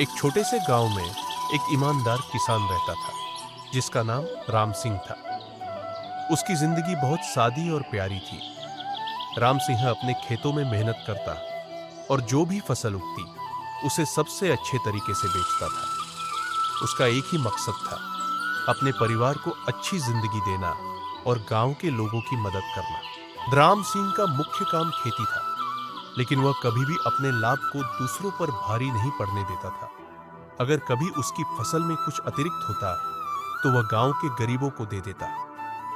एक छोटे से गांव में एक ईमानदार किसान रहता था जिसका नाम राम सिंह था। उसकी जिंदगी बहुत सादी और प्यारी थी। राम सिंह अपने खेतों में मेहनत करता और जो भी फसल उगती उसे सबसे अच्छे तरीके से बेचता था। उसका एक ही मकसद था, अपने परिवार को अच्छी जिंदगी देना और गांव के लोगों की मदद करना। राम सिंह का मुख्य काम खेती था, लेकिन वह कभी भी अपने लाभ को दूसरों पर भारी नहीं पड़ने देता था। अगर कभी उसकी फसल में कुछ अतिरिक्त होता तो वह गांव के गरीबों को दे देता।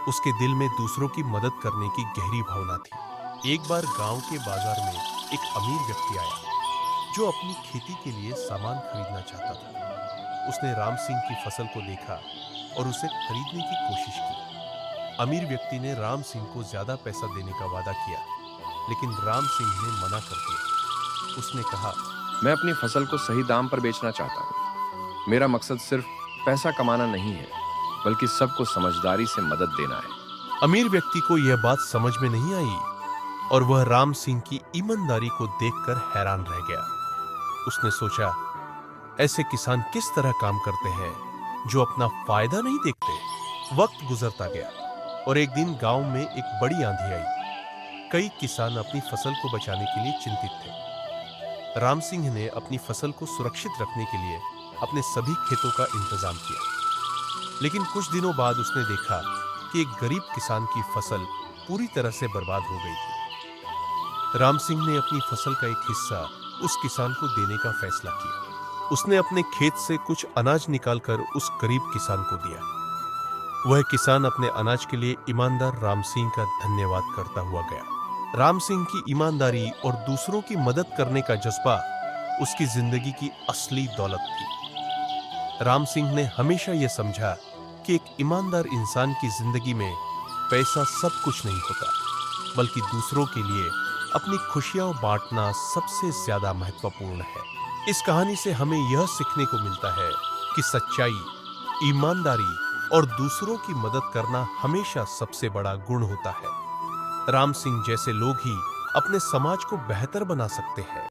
उसके दिल में दूसरों की मदद करने की गहरी भावना थी। एक बार गांव के बाजार में एक अमीर व्यक्ति आया जो अपनी खेती के लिए सामान खरीदना चाहता था। उसने राम सिंह की फसल को देखा और उसे खरीदने की कोशिश की। अमीर व्यक्ति ने राम सिंह को ज्यादा पैसा देने का वादा किया, लेकिन राम सिंह ने मना कर दिया। उसने कहा, मैं अपनी फसल को सही दाम पर बेचना चाहता हूँ। मेरा मकसद सिर्फ पैसा कमाना नहीं है, बल्कि सबको समझदारी से मदद देना है। अमीर व्यक्ति को यह बात समझ में नहीं आई और वह राम सिंह की ईमानदारी को देखकर हैरान रह गया। उसने सोचा, ऐसे किसान किस तरह काम करते हैं जो अपना फायदा नहीं देखते। वक्त गुजरता गया और एक दिन गांव में एक बड़ी आंधी आई। कई किसान अपनी फसल को बचाने के लिए चिंतित थे। राम सिंह ने अपनी फसल को सुरक्षित रखने के लिए अपने सभी खेतों का इंतजाम किया, लेकिन कुछ दिनों बाद उसने देखा कि एक गरीब किसान की फसल पूरी तरह से बर्बाद हो गई थी। राम सिंह ने अपनी फसल का एक हिस्सा उस किसान को देने का फैसला किया। उसने अपने खेत से कुछ अनाज निकालकर उस गरीब किसान को दिया। वह किसान अपने अनाज के लिए ईमानदार राम सिंह का धन्यवाद करता हुआ गया। राम सिंह की ईमानदारी और दूसरों की मदद करने का जज्बा उसकी जिंदगी की असली दौलत थी। राम सिंह ने हमेशा यह समझा कि एक ईमानदार इंसान की जिंदगी में पैसा सब कुछ नहीं होता, बल्कि दूसरों के लिए अपनी खुशियां बांटना सबसे ज्यादा महत्वपूर्ण है। इस कहानी से हमें यह सीखने को मिलता है कि सच्चाई, ईमानदारी और दूसरों की मदद करना हमेशा सबसे बड़ा गुण होता है। राम सिंह जैसे लोग ही अपने समाज को बेहतर बना सकते हैं।